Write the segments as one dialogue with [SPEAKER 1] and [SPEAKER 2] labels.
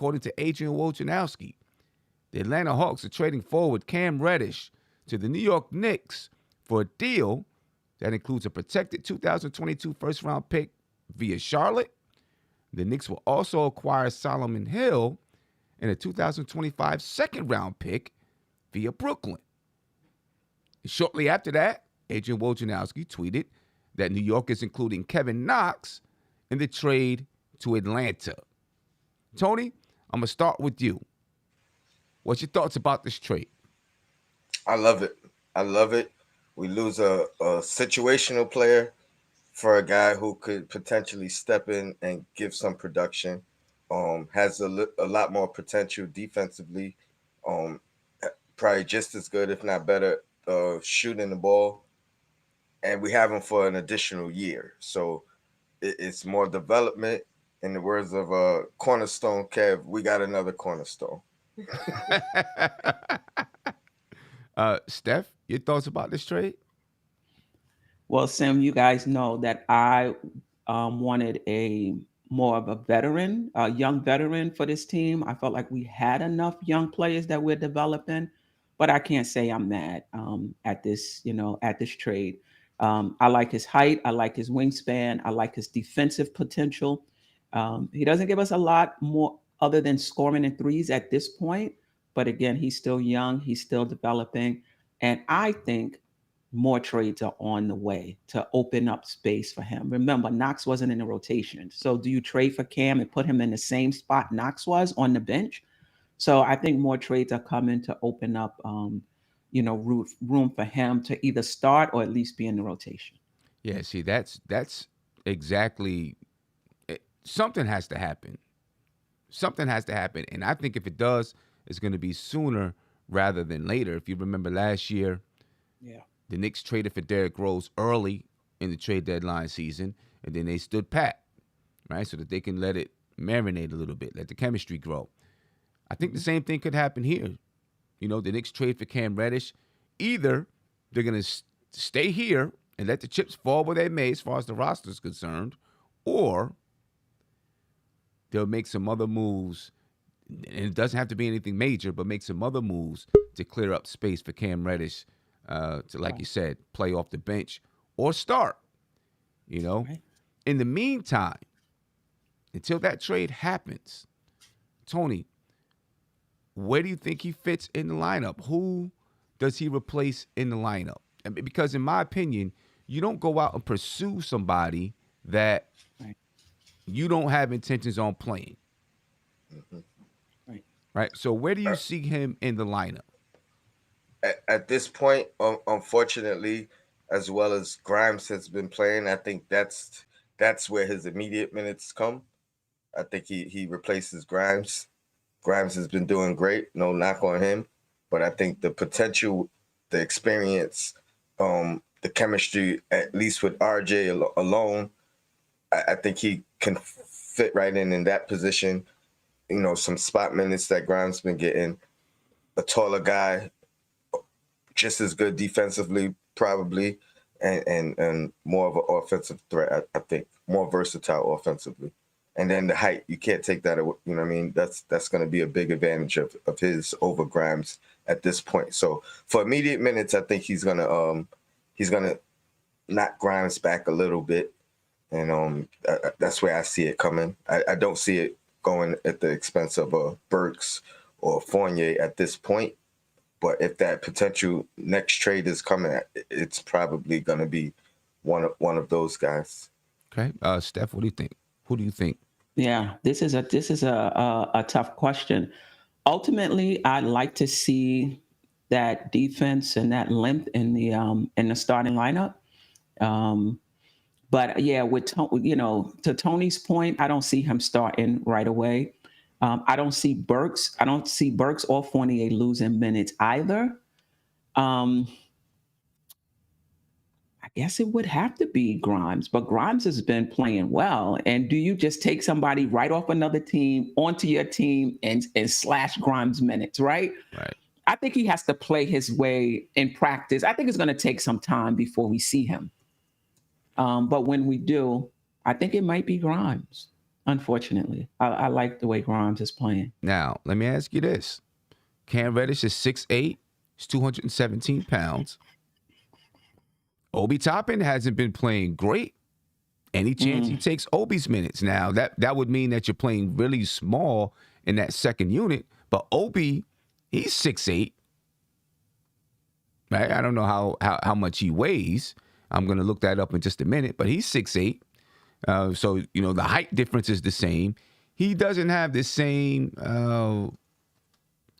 [SPEAKER 1] according to Adrian Wojnarowski, the Atlanta Hawks are trading forward Cam Reddish to the New York Knicks for a deal that includes a protected 2022 first-round pick via Charlotte. The Knicks will also acquire Solomon Hill and a 2025 second-round pick via Brooklyn. Shortly after that, Adrian Wojnarowski tweeted that New York is including Kevin Knox in the trade to Atlanta. Tony, I'm going to start with you. What's your thoughts about this trade?
[SPEAKER 2] I love it. I love it. We lose a situational player for a guy who could potentially step in and give some production. Has a lot more potential defensively. Um, Probably just as good, if not better, shooting the ball. And we have him for an additional year. So it's more development. In the words of Cornerstone Kev, we got another cornerstone.
[SPEAKER 1] Steph, your thoughts about this trade?
[SPEAKER 3] Well, Sam, you guys know that I wanted a more of a veteran, a young veteran for this team. I felt like we had enough young players that we're developing, but I can't say I'm mad at this, at this trade. I like his height. I like his wingspan. I like his defensive potential. He doesn't give us a lot more other than scoring and threes at this point. But again, he's still young. He's still developing. And I think more trades are on the way to open up space for him. Remember, Knox wasn't in the rotation. So do you trade for Cam and put him in the same spot Knox was on the bench? So I think more trades are coming to open up, room for him to either start or at least be in the rotation.
[SPEAKER 1] Yeah, see, that's exactly something has to happen. Something has to happen. And I think if it does, it's going to be sooner rather than later. If you remember last year,
[SPEAKER 3] Yeah.
[SPEAKER 1] the Knicks traded for Derrick Rose early in the trade deadline season, and then they stood pat, right, so that they can let it marinate a little bit, let the chemistry grow. I think the same thing could happen here. The Knicks trade for Cam Reddish. Either they're going to stay here and let the chips fall where they may as far as the roster is concerned, or they'll make some other moves, and it doesn't have to be anything major, but make some other moves to clear up space for Cam Reddish to, like you said, play off the bench or start.
[SPEAKER 3] Right.
[SPEAKER 1] In the meantime, until that trade happens, Tony, where do you think he fits in the lineup? Who does he replace in the lineup? Because in my opinion, you don't go out and pursue somebody that
[SPEAKER 3] Right.
[SPEAKER 1] you don't have intentions on playing.
[SPEAKER 3] Right.
[SPEAKER 1] Right? So where do you see him in the lineup?
[SPEAKER 2] At this point, unfortunately, as well as Grimes has been playing, I think that's where his immediate minutes come. I think he replaces Grimes. Grimes has been doing great. No knock on him, but I think the potential, the experience, the chemistry, at least with RJ alone, I think he can fit right in that position. Some spot minutes that Grimes been getting. A taller guy, just as good defensively, probably, and more of an offensive threat. I think more versatile offensively. And then the height, you can't take that away. You know what I mean? That's going to be a big advantage of his over Grimes at this point. So for immediate minutes, I think he's gonna knock Grimes back a little bit, and that's where I see it coming. I don't see it going at the expense of Burks or Fournier at this point. But if that potential next trade is coming, it's probably going to be one of those guys.
[SPEAKER 1] Okay. Steph, what do you think? Who do you think?
[SPEAKER 3] Yeah, this is a tough question. Ultimately, I'd like to see that defense and that length in the starting lineup. But yeah, to Tony's point, I don't see him starting right away. I don't see Burks. I don't see Burks or Fournier losing minutes either. I guess it would have to be Grimes, but Grimes has been playing well. And do you just take somebody right off another team onto your team and slash Grimes minutes, right?
[SPEAKER 1] Right.
[SPEAKER 3] I think he has to play his way in practice. I think it's going to take some time before we see him. But when we do, I think it might be Grimes. Unfortunately, I like the way Grimes is playing.
[SPEAKER 1] Now, let me ask you this. Cam Reddish is 6'8". He's 217 pounds. Obi Toppin hasn't been playing great. Any chance he takes Obi's minutes? Now, that would mean that you're playing really small in that second unit. But Obi, he's 6'8". Right? I don't know how much he weighs. I'm going to look that up in just a minute. But he's 6'8". So, the height difference is the same. He doesn't have the same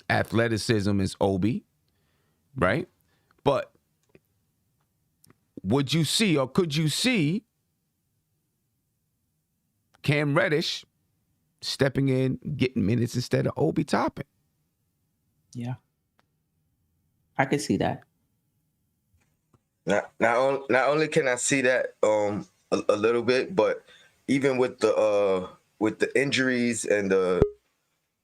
[SPEAKER 1] athleticism as Obi, right? But would you see or could you see Cam Reddish stepping in, getting minutes instead of Obi Toppin?
[SPEAKER 3] Yeah. I could see that.
[SPEAKER 2] Not only can I see that a little bit, but even with the injuries and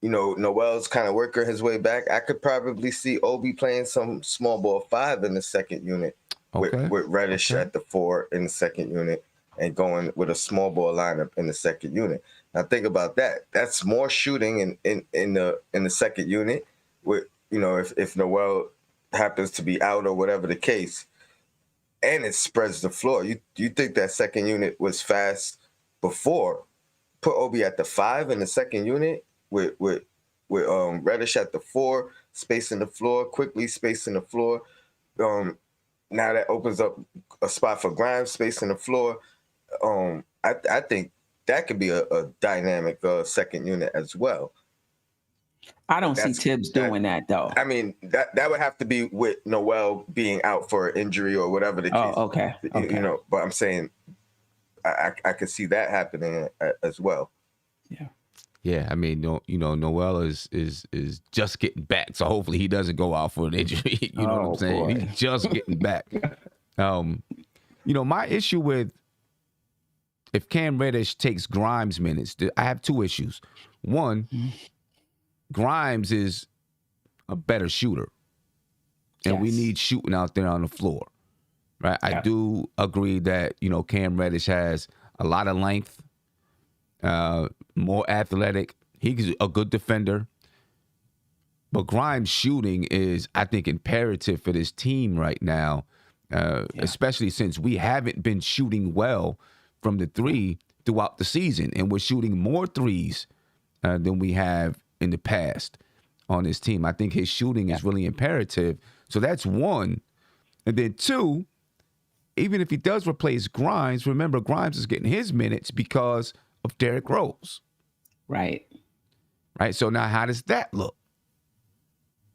[SPEAKER 2] Noel's kind of working his way back, I could probably see Obi playing some small ball 5 in the second unit with Reddish at the 4 in the second unit and going with a small ball lineup in the second unit. Now think about that. That's more shooting in the second unit with if Noel happens to be out or whatever the case. And it spreads the floor. You think that second unit was fast before? Put Obi at the 5 in the second unit with Reddish at the 4, spacing the floor, quickly spacing the floor. Now that opens up a spot for Grimes, spacing the floor. I think that could be a dynamic second unit as well.
[SPEAKER 3] I don't see Tibbs doing that though.
[SPEAKER 2] I mean, that would have to be with Noel being out for injury or whatever the case.
[SPEAKER 3] Oh, okay.
[SPEAKER 2] But I'm saying I could see that happening as well.
[SPEAKER 3] Yeah.
[SPEAKER 1] Yeah, I mean, Noel is just getting back, so hopefully he doesn't go out for an injury. You know what I'm saying?
[SPEAKER 3] Boy.
[SPEAKER 1] He's just getting back. My issue with if Cam Reddish takes Grimes minutes, I have 2 issues. One, Grimes is a better shooter, and we need shooting out there on the floor, right? Yeah. I do agree that Cam Reddish has a lot of length, more athletic. He's a good defender, but Grimes' shooting is, I think, imperative for this team right now, especially since we haven't been shooting well from the 3 throughout the season, and we're shooting more threes than we have in the past on his team. I think his shooting is really imperative. So that's 1. And then 2, even if he does replace Grimes, remember Grimes is getting his minutes because of Derrick Rose.
[SPEAKER 3] Right.
[SPEAKER 1] So now how does that look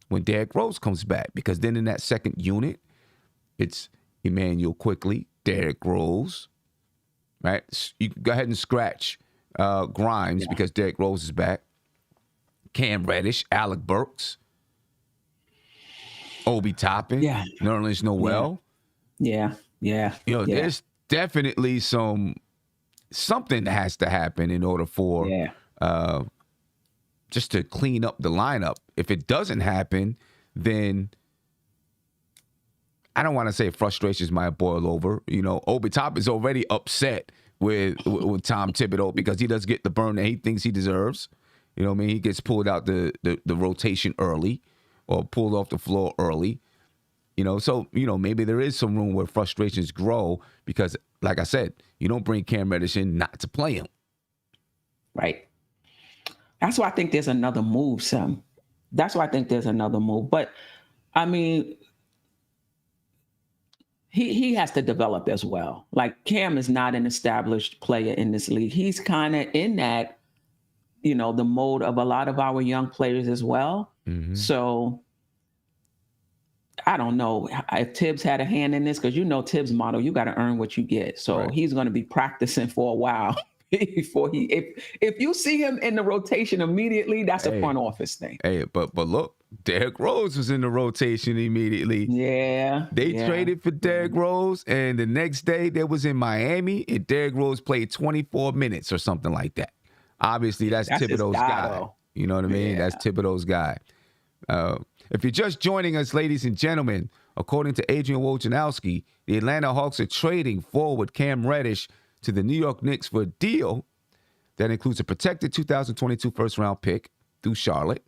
[SPEAKER 1] when Derrick Rose comes back? Because then in that second unit, it's Emmanuel Quickly, Derrick Rose, right? You can go ahead and scratch Grimes because Derrick Rose is back. Cam Reddish, Alec Burks, Obi Toppin, Nerlens Noel.
[SPEAKER 3] Yeah.
[SPEAKER 1] There's definitely something that has to happen in order for just to clean up the lineup. If it doesn't happen, then I don't want to say frustrations might boil over. Obi Toppin is already upset with Tom Thibodeau because he doesn't get the burn that he thinks he deserves. He gets pulled out the rotation early or pulled off the floor early. So maybe there is some room where frustrations grow because, like I said, you don't bring Cam Reddish in not to play him.
[SPEAKER 3] Right. That's why I think there's another move, Sam. That's why I think there's another move. But, I mean, he has to develop as well. Like, Cam is not an established player in this league. He's kind of in that, the mode of a lot of our young players as well. Mm-hmm. So I don't know if Tibbs had a hand in this, because Tibbs' motto, you got to earn what you get. So he's going to be practicing for a while before if you see him in the rotation immediately, that's a front office thing.
[SPEAKER 1] Hey, but look, Derrick Rose was in the rotation immediately.
[SPEAKER 3] Yeah.
[SPEAKER 1] They traded for Derrick Rose, and the next day they was in Miami, and Derrick Rose played 24 minutes or something like that. Obviously, that's Thibodeau's guy. You know what I mean? That's Thibodeau's guy. If you're just joining us, ladies and gentlemen, according to Adrian Wojnarowski, the Atlanta Hawks are trading forward Cam Reddish to the New York Knicks for a deal That includes a protected 2022 first-round pick through Charlotte.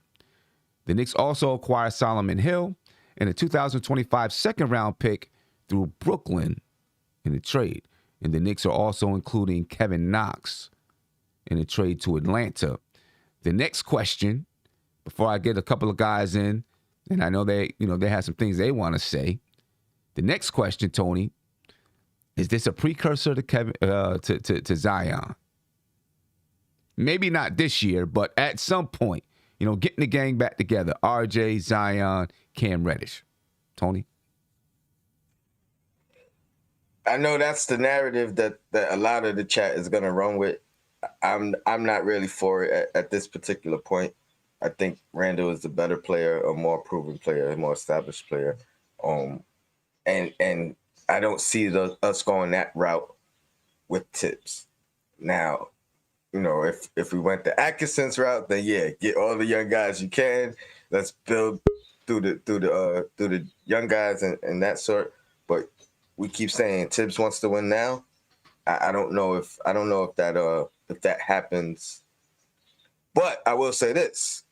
[SPEAKER 1] The Knicks also acquired Solomon Hill and a 2025 second-round pick through Brooklyn in the trade. And the Knicks are also including Kevin Knox in a trade to Atlanta. The next question, before I get a couple of guys in, and I know they have some things they want to say. The next question, Tony, is this a precursor to Zion? Maybe not this year, but at some point, getting the gang back together. RJ, Zion, Cam Reddish. Tony?
[SPEAKER 2] I know that's the narrative that a lot of the chat is going to run with. I'm not really for it at this particular point. I think Randall is a better player, a more proven player, a more established player. And I don't see us going that route with Tibbs. Now, if we went the Atkinson's route, then yeah, get all the young guys you can. Let's build through the young guys and that sort. But we keep saying Tibbs wants to win now. I don't know if that happens. But I will say this: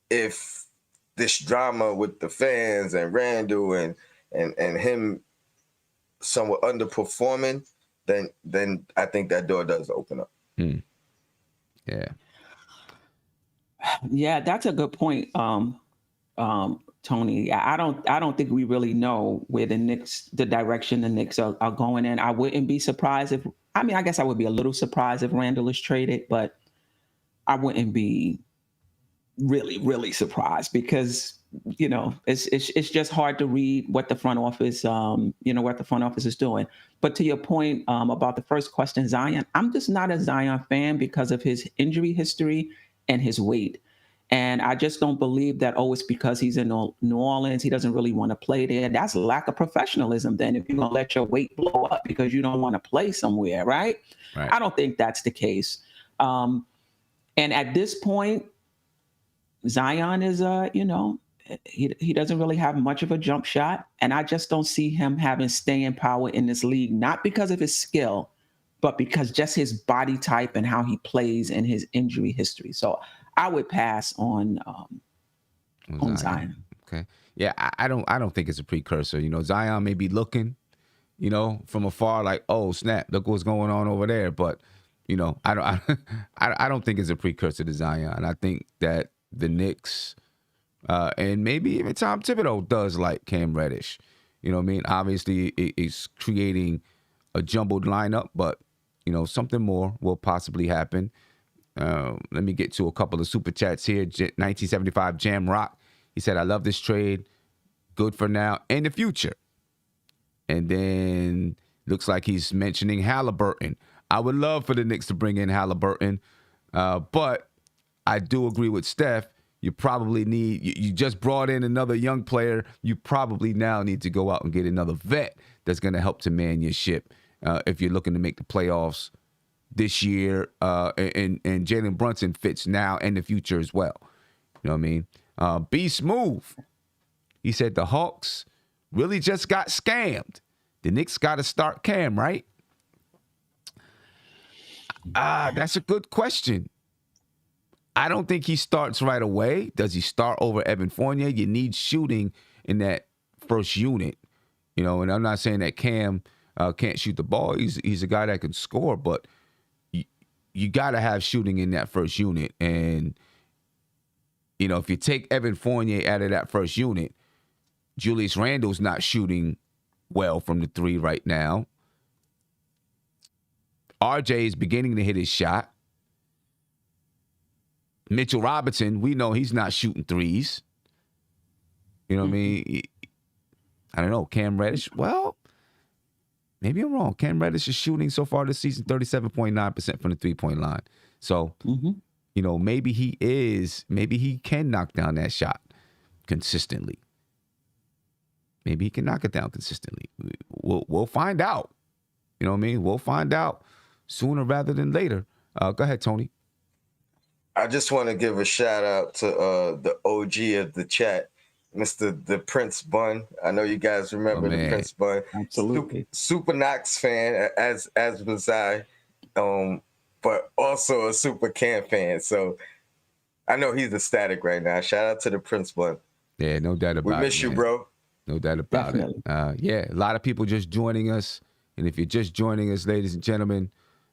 [SPEAKER 2] if this drama with the fans and Randall and him somewhat underperforming, then I think that door does open up.
[SPEAKER 1] Yeah.
[SPEAKER 3] Yeah, that's a good point, Tony. I don't think we really know where the direction the Knicks are going in. I wouldn't be surprised I guess I would be a little surprised if Randall is traded, but I wouldn't be really, really surprised because, it's just hard to read what the front office, what the front office is doing. But to your point about the first question, Zion, I'm just not a Zion fan because of his injury history and his weight. And I just don't believe that, it's because he's in New Orleans, he doesn't really want to play there. That's lack of professionalism then, if you're going to let your weight blow up because you don't want to play somewhere, right? I don't think that's the case. And at this point, Zion is, he doesn't really have much of a jump shot. And I just don't see him having staying power in this league, not because of his skill, but because just his body type and how he plays and his injury history. So I would pass on Zion.
[SPEAKER 1] Okay. Yeah, I don't think it's a precursor. Zion may be looking, from afar like, oh snap, look what's going on over there. But, I don't think it's a precursor to Zion. I think that the Knicks and maybe even Tom Thibodeau does like Cam Reddish. Obviously it's creating a jumbled lineup, but something more will possibly happen. Let me get to a couple of super chats here. 1975 Jam Rock. He said, I love this trade. Good for now and the future. And then looks like he's mentioning Halliburton. I would love for the Knicks to bring in Halliburton. But I do agree with Steph. You probably you just brought in another young player. You probably now need to go out and get another vet that's going to help to man your ship if you're looking to make the playoffs this year. And Jalen Brunson fits now and the future as well. You know what I mean? Be smooth. He said the Hawks really just got scammed. The Knicks got to start Cam, right? That's a good question. I don't think he starts right away. Does he start over Evan Fournier? You need shooting in that first unit, and I'm not saying that Cam can't shoot the ball. He's a guy that can score, but you got to have shooting in that first unit. And, if you take Evan Fournier out of that first unit, Julius Randle's not shooting well from the three right now. RJ is beginning to hit his shot. Mitchell Robinson, we know he's not shooting threes. You know what I mean? I don't know. Cam Reddish, well, maybe I'm wrong. Cam Reddish is shooting so far this season 37.9% from the three-point line. So, maybe he can knock down that shot consistently. Maybe he can knock it down consistently. We'll find out. You know what I mean? We'll find out sooner rather than later. Go ahead, Tony.
[SPEAKER 2] I just want to give a shout out to the OG of the chat, Mr. The Prince Bun. I know you guys remember the Prince Bun.
[SPEAKER 3] Absolutely.
[SPEAKER 2] Super Knox fan, as was I. but also a super Cam fan. So I know he's ecstatic right now. Shout out to the Prince Bun.
[SPEAKER 1] Yeah, no doubt about it.
[SPEAKER 2] We miss you,
[SPEAKER 1] man.
[SPEAKER 2] bro.
[SPEAKER 1] No doubt about
[SPEAKER 3] Definitely.
[SPEAKER 1] it. Yeah, a lot of people just joining us. And if you're just joining us, ladies and gentlemen,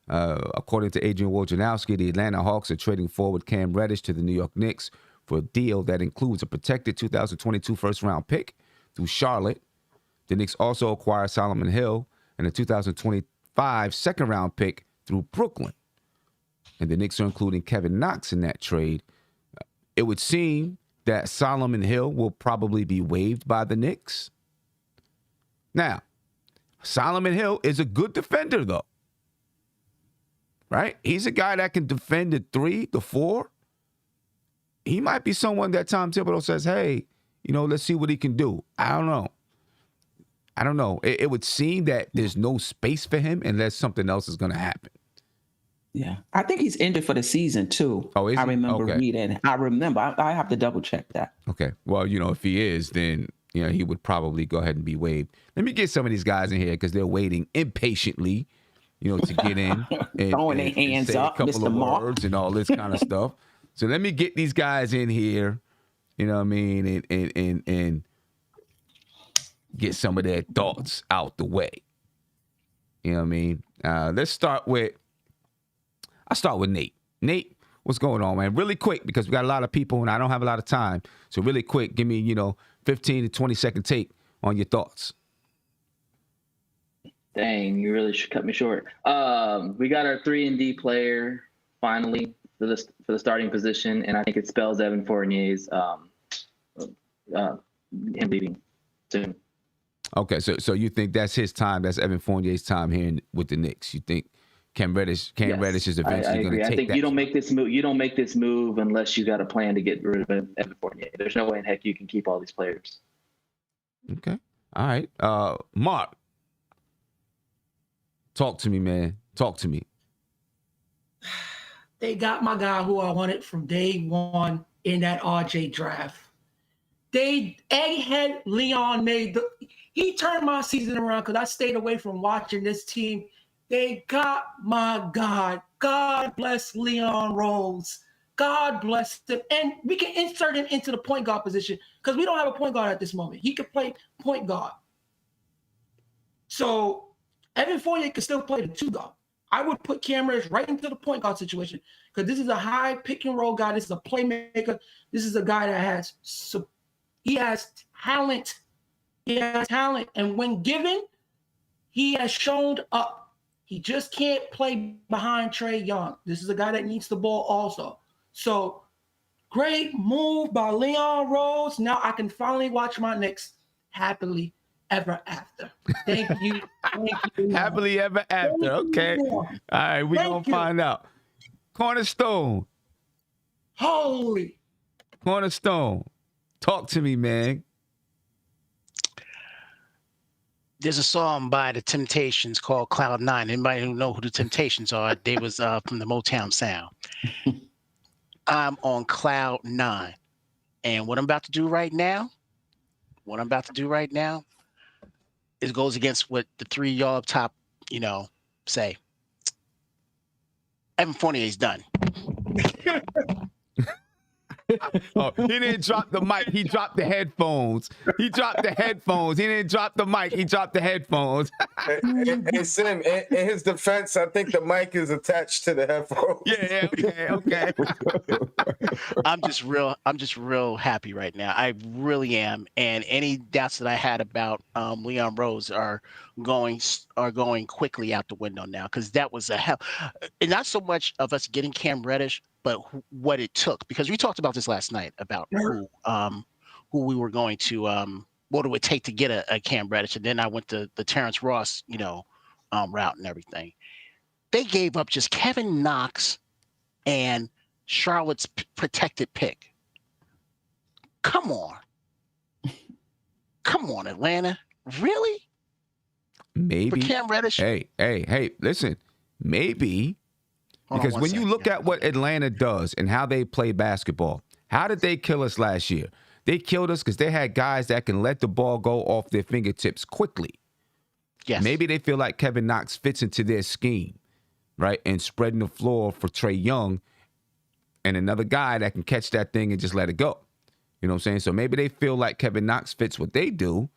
[SPEAKER 1] according to Adrian Wojnarowski, the Atlanta Hawks are trading forward Cam Reddish to the New York Knicks for a deal that includes a protected 2022 first-round pick through Charlotte. The Knicks also acquire Solomon Hill and a 2025 second-round pick through Brooklyn. And the Knicks are including Kevin Knox in that trade. It would seem that Solomon Hill will probably be waived by the Knicks. Now, Solomon Hill is a good defender, though. Right? He's a guy that can defend the 3, the 4. He might be someone that Tom Thibodeau says, hey, let's see what he can do. I don't know. It would seem that there's no space for him unless something else is going to happen.
[SPEAKER 3] Yeah. I think he's injured for the season, too.
[SPEAKER 1] Oh, is he?
[SPEAKER 3] I remember
[SPEAKER 1] Okay.
[SPEAKER 3] reading. I have to double check that.
[SPEAKER 1] Okay. Well, if he is, then he would probably go ahead and be waived. Let me get some of these guys in here because they're waiting impatiently, to get in and
[SPEAKER 3] Throwing their hands
[SPEAKER 1] say
[SPEAKER 3] up,
[SPEAKER 1] a couple
[SPEAKER 3] Mr.
[SPEAKER 1] of
[SPEAKER 3] Mark.
[SPEAKER 1] words and all this kind of stuff. So let me get these guys in here, you know what I mean, and get some of their thoughts out the way. You know what I mean? I'll start with Nate. Nate, what's going on, man? Really quick, because we got a lot of people and I don't have a lot of time. So really quick, give me, 15 to 20 second take on your thoughts.
[SPEAKER 4] Dang, you really should cut me short. We got our 3-and-D player finally for the starting position, and I think it spells Evan Fournier's him leaving soon.
[SPEAKER 1] Okay, so you think that's his time? That's Evan Fournier's time here with the Knicks? You think Cam Reddish is eventually going to take that?
[SPEAKER 4] I think you don't make this move. You don't make this move unless you got a plan to get rid of Evan Fournier. There's no way in heck you can keep all these players.
[SPEAKER 1] Okay, all right. Mark, talk to me, man. Talk to me.
[SPEAKER 5] They got my guy who I wanted from day one in that RJ draft. Egghead Leon he turned my season around because I stayed away from watching this team. They got my God. God bless Leon Rose. God bless him. And we can insert him into the point guard position because we don't have a point guard at this moment. He could play point guard. So Evan Fournier can still play the 2 guard. I would put Cam Reddish right into the point guard situation because this is a high pick and roll guy. This is a playmaker. This is a guy that has talent. He has talent. And when given, he has shown up. He just can't play behind Trae Young. This is a guy that needs the ball also. So great move by Leon Rose. Now I can finally watch my Knicks happily ever after. Thank you. Thank you.
[SPEAKER 1] Happily ever after. Okay. All right, we're going to find out. Cornerstone. Cornerstone. Talk to me, man.
[SPEAKER 6] There's a song by the Temptations called Cloud 9. Anybody who know who the Temptations are, they was from the Motown sound. I'm on Cloud 9. And what I'm about to do right now is goes against what the 3 y'all up top, say. Evan Fournier's done.
[SPEAKER 1] Oh, he didn't drop the mic. He dropped the headphones. He didn't drop the mic. He dropped the headphones.
[SPEAKER 2] Hey, Sim, in his defense, I think the mic is attached to the headphones.
[SPEAKER 1] Yeah, okay.
[SPEAKER 6] I'm just real happy right now. I really am. And any doubts that I had about Leon Rose are going quickly out the window now, because that was a hell. And not so much of us getting Cam Reddish, but what it took, because we talked about this last night about who we were going to what it would take to get a Cam Reddish, and then I went to the Terrence Ross route and everything. They gave up just Kevin Knox and Charlotte's protected pick. Come on, Atlanta, really?
[SPEAKER 1] Maybe
[SPEAKER 6] for Cam Reddish.
[SPEAKER 1] Hey, listen, maybe. Because when you look at what Atlanta does and how they play basketball, how did they kill us last year? They killed us because they had guys that can let the ball go off their fingertips quickly.
[SPEAKER 6] Yes.
[SPEAKER 1] Maybe they feel like Kevin Knox fits into their scheme. right, and spreading the floor for Trae Young and another guy that can catch that thing and just let it go. You know what I'm saying? So maybe they feel like Kevin Knox fits what they do,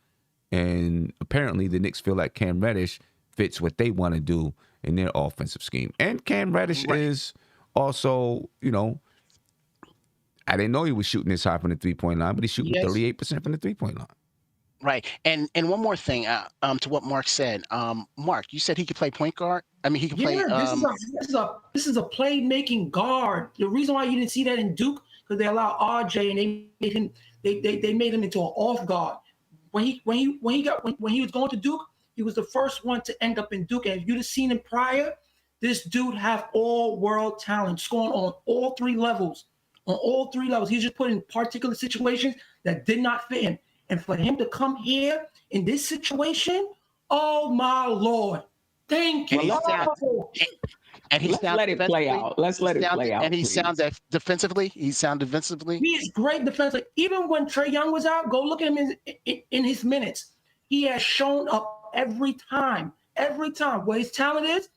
[SPEAKER 1] and apparently the Knicks feel like Cam Reddish fits what they want to do in their offensive scheme. And Cam Reddish is also, I didn't know he was shooting this high from the three-point line, but he's shooting 38% from the three-point line.
[SPEAKER 6] Right. And one more thing, to what Mark said. Mark, you said he could play point guard. I mean, he could play.
[SPEAKER 5] This is a playmaking guard. The reason why you didn't see that in Duke because they allowed RJ and they made him into an off guard. When he was going to Duke, he was the first one to end up in Duke. And if you'd have seen him prior, this dude have all world talent, scoring on all three levels. On all three levels, he's just put in particular situations that did not fit him. And for him to come here in this situation, oh my Lord. Thank you.
[SPEAKER 3] Let's let it play out. Let's let it play out.
[SPEAKER 6] And he sounds defensively. He
[SPEAKER 5] is great defensively. Even when Trae Young was out, go look at him in his minutes. He has shown up every time. Every time. Where his talent is,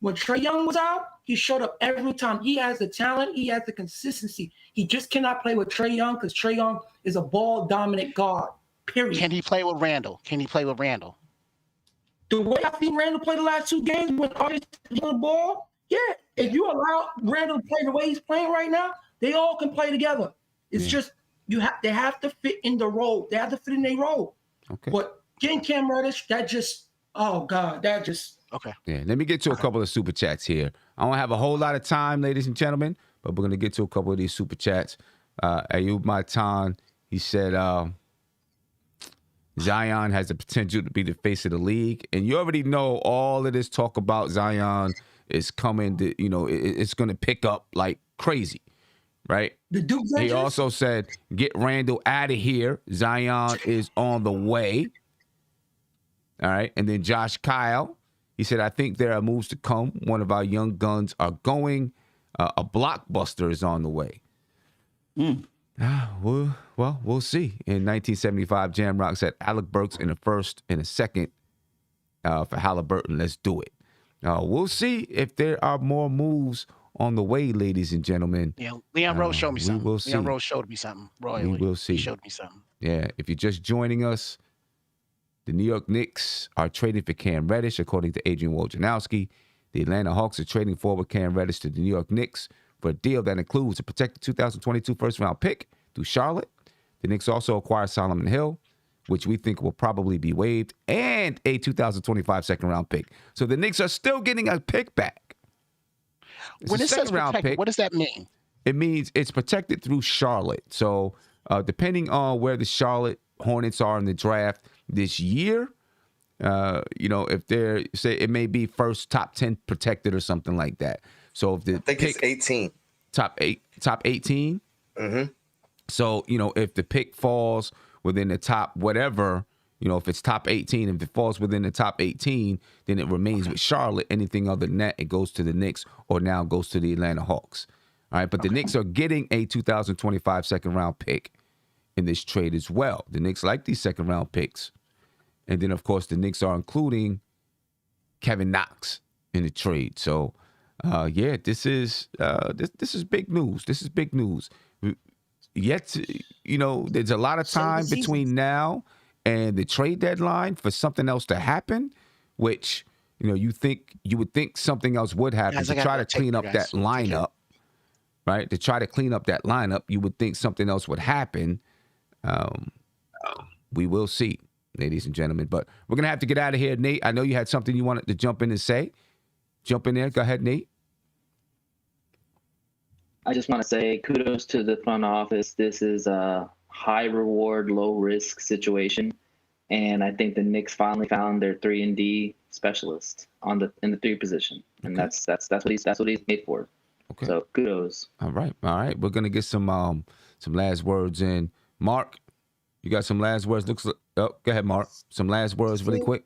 [SPEAKER 5] when Trae Young was out, he showed up every time. He has the talent. He has the consistency. He just cannot play with Trae Young because Trae Young is a ball-dominant guard, period.
[SPEAKER 6] Can he play with Randall?
[SPEAKER 5] The way I've seen Randall play the last two games when RJ's on the ball, yeah. If you allow Randall to play the way he's playing right now, they all can play together. It's just they have to fit in the role. They have to fit in their role.
[SPEAKER 1] Okay.
[SPEAKER 5] But getting Cam Reddish,
[SPEAKER 6] Okay.
[SPEAKER 1] Yeah, let me get to a couple of super chats here. I don't have a whole lot of time, ladies and gentlemen, but we're going to get to a couple of these super chats. Ayub Matan, he said, Zion has the potential to be the face of the league. And you already know all of this talk about Zion is coming to, it's going to pick up like crazy, right?
[SPEAKER 5] The Duke
[SPEAKER 1] He also said, get Randall out of here. Zion is on the way. All right. And then Josh Kyle, he said, I think there are moves to come. One of our young guns are going. A blockbuster is on the way. We'll see. In 1975, Jamrock said Alec Burks in the first and a second for Halliburton. Let's do it. We'll see if there are more moves on the way, ladies and gentlemen.
[SPEAKER 6] Yeah, Leon Rose showed me something.
[SPEAKER 1] Will see.
[SPEAKER 6] Leon Rose showed me something. Royally.
[SPEAKER 1] We will see.
[SPEAKER 6] He showed me something.
[SPEAKER 1] Yeah, if you're just joining us, the New York Knicks are trading for Cam Reddish, according to Adrian Wojnarowski. The Atlanta Hawks are trading forward Cam Reddish to the New York Knicks for a deal that includes a protected 2022 first-round pick through Charlotte. The Knicks also acquired Solomon Hill, which we think will probably be waived, and a 2025 second-round pick. So the Knicks are still getting a pick back.
[SPEAKER 6] When it says protected, what does that mean?
[SPEAKER 1] It means it's protected through Charlotte. So depending on where the Charlotte Hornets are in the draft this year, if they're, say, it may be first top 10 protected or something like that. So if the
[SPEAKER 2] I think it's 18.
[SPEAKER 1] Top 18?
[SPEAKER 2] Mm-hmm.
[SPEAKER 1] So, if the pick falls within the top whatever, if it's top 18, if it falls within the top 18, then it remains with Charlotte. Anything other than that, it goes to the Knicks or now goes to the Atlanta Hawks. All right, but the Knicks are getting a 2025 second-round pick in this trade as well. The Knicks like these second-round picks. And then, of course, the Knicks are including Kevin Knox in the trade. So, this is big news. This is big news. Yet, there's a lot of time between now and the trade deadline for something else to happen, which, you would think something else would happen to try to clean up that lineup, right? To try to clean up that lineup, you would think something else would happen. We will see, ladies and gentlemen. But we're going to have to get out of here. Nate, I know you had something you wanted to jump in and say. Jump in there. Go ahead, Nate.
[SPEAKER 4] I just want to say kudos to the front office. This is a high reward, low risk situation. And I think the Knicks finally found their 3-and-D specialist in the 3 position. And that's what he's made for.
[SPEAKER 1] Okay.
[SPEAKER 4] So kudos.
[SPEAKER 1] All right. We're going to get some last words in. Mark, you got some last words? Go ahead, Mark. Some last words really quick.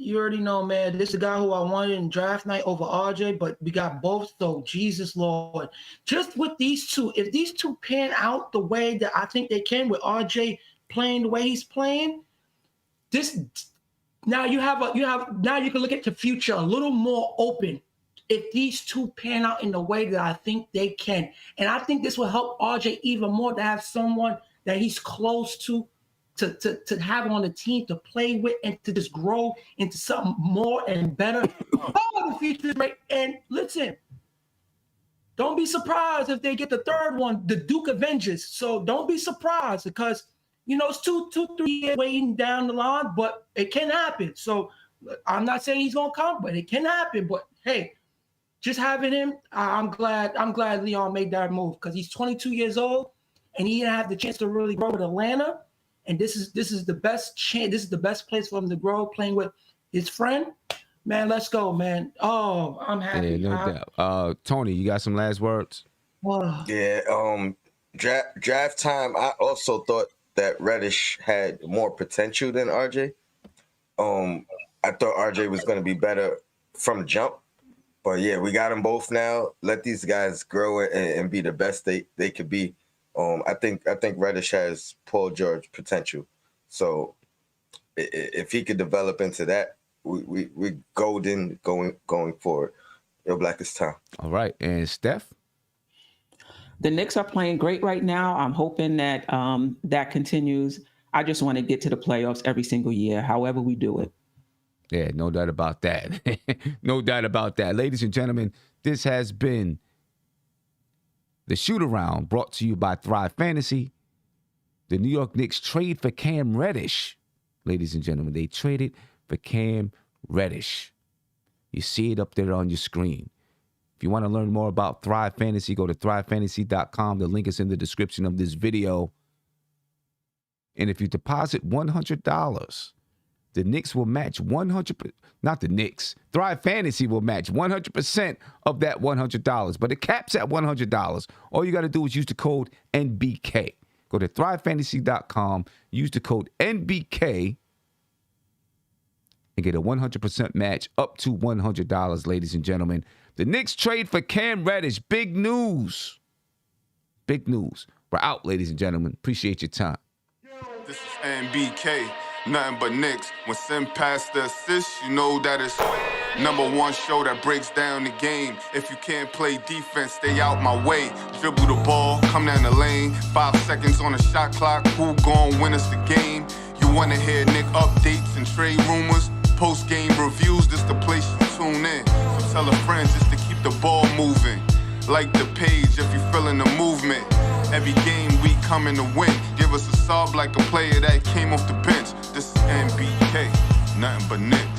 [SPEAKER 5] You already know, man. This is a guy who I wanted in draft night over RJ, but we got both. So Jesus Lord, just with these two, if these two pan out the way that I think they can, with RJ playing the way he's playing, now you can look at the future a little more open if these two pan out in the way that I think they can. And I think this will help RJ even more to have someone that he's close to have on the team to play with and to just grow into something more and better. Oh, the future is great. And listen, don't be surprised if they get the third one, the Duke Avengers. So don't be surprised because, it's 2-3 years waiting down the line, but it can happen. So I'm not saying he's going to come, but it can happen. But hey, just having him, I'm glad Leon made that move because he's 22 years old and he didn't have the chance to really grow with Atlanta. And this is the best chance. This is the best place for him to grow, playing with his friend. Man, let's go, man. Oh, I'm happy.
[SPEAKER 1] Yeah, no doubt. Tony, you got some last words?
[SPEAKER 2] Yeah. Draft time. I also thought that Reddish had more potential than RJ. I thought RJ was going to be better from jump, but yeah, we got them both now. Let these guys grow and be the best they could be. I think Reddish has Paul George potential. So if he could develop into that, we're golden going forward. Yo, Black, it's time.
[SPEAKER 1] All right, and Steph?
[SPEAKER 3] The Knicks are playing great right now. I'm hoping that that continues. I just want to get to the playoffs every single year, however we do it.
[SPEAKER 1] Yeah, no doubt about that. No doubt about that. Ladies and gentlemen, this has been the Shoot Around brought to you by Thrive Fantasy. The New York Knicks trade for Cam Reddish. Ladies and gentlemen, they traded for Cam Reddish. You see it up there on your screen. If you want to learn more about Thrive Fantasy, go to thrivefantasy.com. The link is in the description of this video. And if you deposit $100, the Knicks will match 100%. Not the Knicks. Thrive Fantasy will match 100% of that $100. But it caps at $100. All you got to do is use the code NBK. Go to thrivefantasy.com. Use the code NBK. And get a 100% match up to $100, ladies and gentlemen. The Knicks trade for Cam Reddish. Big news. Big news. We're out, ladies and gentlemen. Appreciate your time.
[SPEAKER 7] This is NBK. Nothing but Knicks. When Sim passed the assist, you know that it's #1 show that breaks down the game. If you can't play defense, stay out my way. Dribble the ball, come down the lane. 5 seconds on the shot clock. Who gon' win us the game? You wanna hear Nick updates and trade rumors? Post-game reviews, this the place to tune in. So tell a friend just to keep the ball moving. Like the page if you feeling the movement. Every game we coming to win. Give us a sub like a player that came off the bench. This is NBK, nothing but Knicks.